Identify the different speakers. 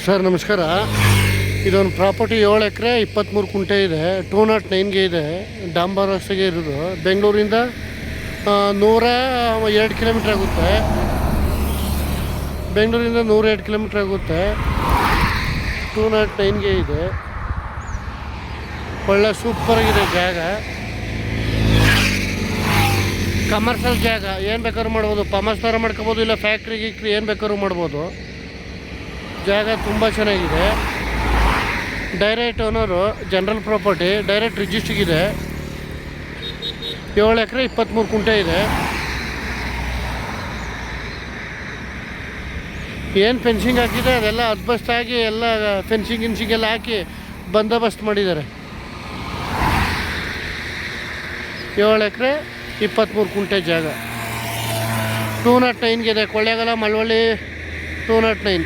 Speaker 1: Sir ನಮಸ್ಕಾರ. ಇದೊಂದು property 7 acre 23 ಕುಂಟೆ ಇದೆ. 209ಗೆ ಇದೆ. ಡಾಂಬರ್ ರಸ್ತೆಗೆ ಇರೋದು. ಬೆಂಗಳೂರಿಂದ 102 ಕಿಲೋಮೀಟ್ರ್ ಆಗುತ್ತೆ. ಬೆಂಗಳೂರಿಂದ 102 ಕಿಲೋಮೀಟ್ರ್ ಆಗುತ್ತೆ. 209ಗೆ ಇದೆ. ಒಳ್ಳೆ ಸೂಪರಾಗಿದೆ ಜಾಗ. ಕಮರ್ಷಿಯಲ್ ಜಾಗ, ಏನು ಬೇಕಾದ್ರೂ ಮಾಡ್ಬೋದು. ಫಾರ್ಮಸ್ ಥರ ಮಾಡ್ಕೋಬೋದು, ಇಲ್ಲ ಫ್ಯಾಕ್ಟ್ರಿ ಗೀಕ್ಟ್ರಿ ಏನು ಬೇಕಾದ್ರೂ ಮಾಡ್ಬೋದು. ಜಾಗ ತುಂಬ ಚೆನ್ನಾಗಿದೆ. Direct owner, general property, direct ರಿಜಿಸ್ಟ್ರಿಗಿದೆ. 7 ಎಕರೆ 23 ಕುಂಟೆ ಇದೆ. ಏನು ಫೆನ್ಸಿಂಗ್ ಹಾಕಿದೆ ಅದೆಲ್ಲ ಅದ್ಬಸ್ತಾಗಿ ಎಲ್ಲ ಫೆನ್ಸಿಂಗ್ ಎಲ್ಲ ಹಾಕಿ ಬಂದೋಬಸ್ತ್ ಮಾಡಿದ್ದಾರೆ. 7 ಎಕರೆ 23 ಕುಂಟೆ ಜಾಗ. 209ಗೆ ಇದೆ. ಕೊಳ್ಳೇಗಾಲ, ಮಳವಳ್ಳಿ 209.